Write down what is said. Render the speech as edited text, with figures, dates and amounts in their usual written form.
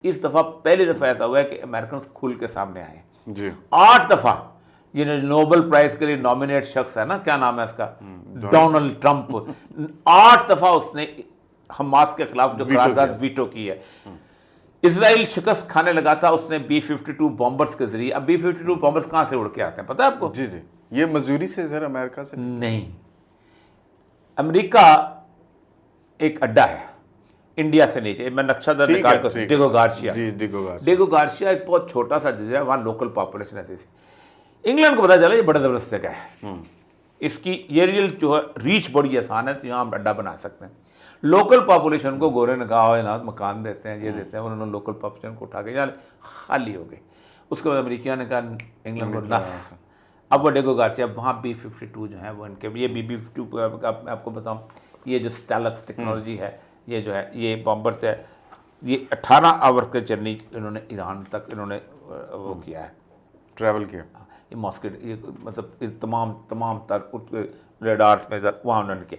اس دفعہ پہلی دفعہ ایسا ہوا ہے کہ امریکنز کھل کے سامنے آئے ہیں جی 8 دفعہ. یہ نوبل پرائز کے لیے نامینیٹ شخص ہے نا, کیا نام ہے اس کا, ڈونلڈ ٹرمپ, 8 دفعہ اس نے حماس کے خلاف جو قرارداد ویٹو کی ہے. اسرائیل شکست کھانے لگا تھا, اس نے B-52 بامبرز کے ذریعے. اب B-52 بامبرز کہاں سے اڑ کے آتے ہیں پتہ ہے آپ کو؟ جی جی, یہ مزوری سے سر, امریکہ سے نہیں, امریکہ ایک اڈا ہے انڈیا سے نیچے. میں نقشہ در نکال کر, ڈیگو گارشیا. جی ڈیگو گارشیا. ڈیگو گارشیا ایک بہت چھوٹا سا جزیرہ ہے, وہاں لوکل پاپولیشن رہتی تھی. انگلینڈ کو پتا چلا یہ بڑا زبردست جگہ ہے, اس کی یہ ریل جو ہے ریچ بڑی آسان ہے, تو یہاں ہم اڈا بنا سکتے ہیں. لوکل پاپولیشن کو گورے نے کہا ہوئے نا مکان دیتے ہیں, یہ دیتے ہیں, انہوں نے لوکل پاپولیشن کو اٹھا کے یہاں خالی ہو گئی. اس کے بعد امریکیوں نے کہا انگلینڈ کو نس. اب وہ ڈیگو گارشیا, وہاں B-52 جو ہے وہ ان کے, یہ B-52 میں آپ کو بتاؤں, یہ جو اسٹیلتھ ٹیکنالوجی ہے, یہ جو ہے یہ بامبرز ہے, یہ 18 آور کے جرنی انہوں نے ایران تک انہوں نے وہ کیا ہے, ٹریول کیا. یہ ماسکٹ, یہ مطلب تمام تر ریڈارس میں وہاں انہوں نے کیا.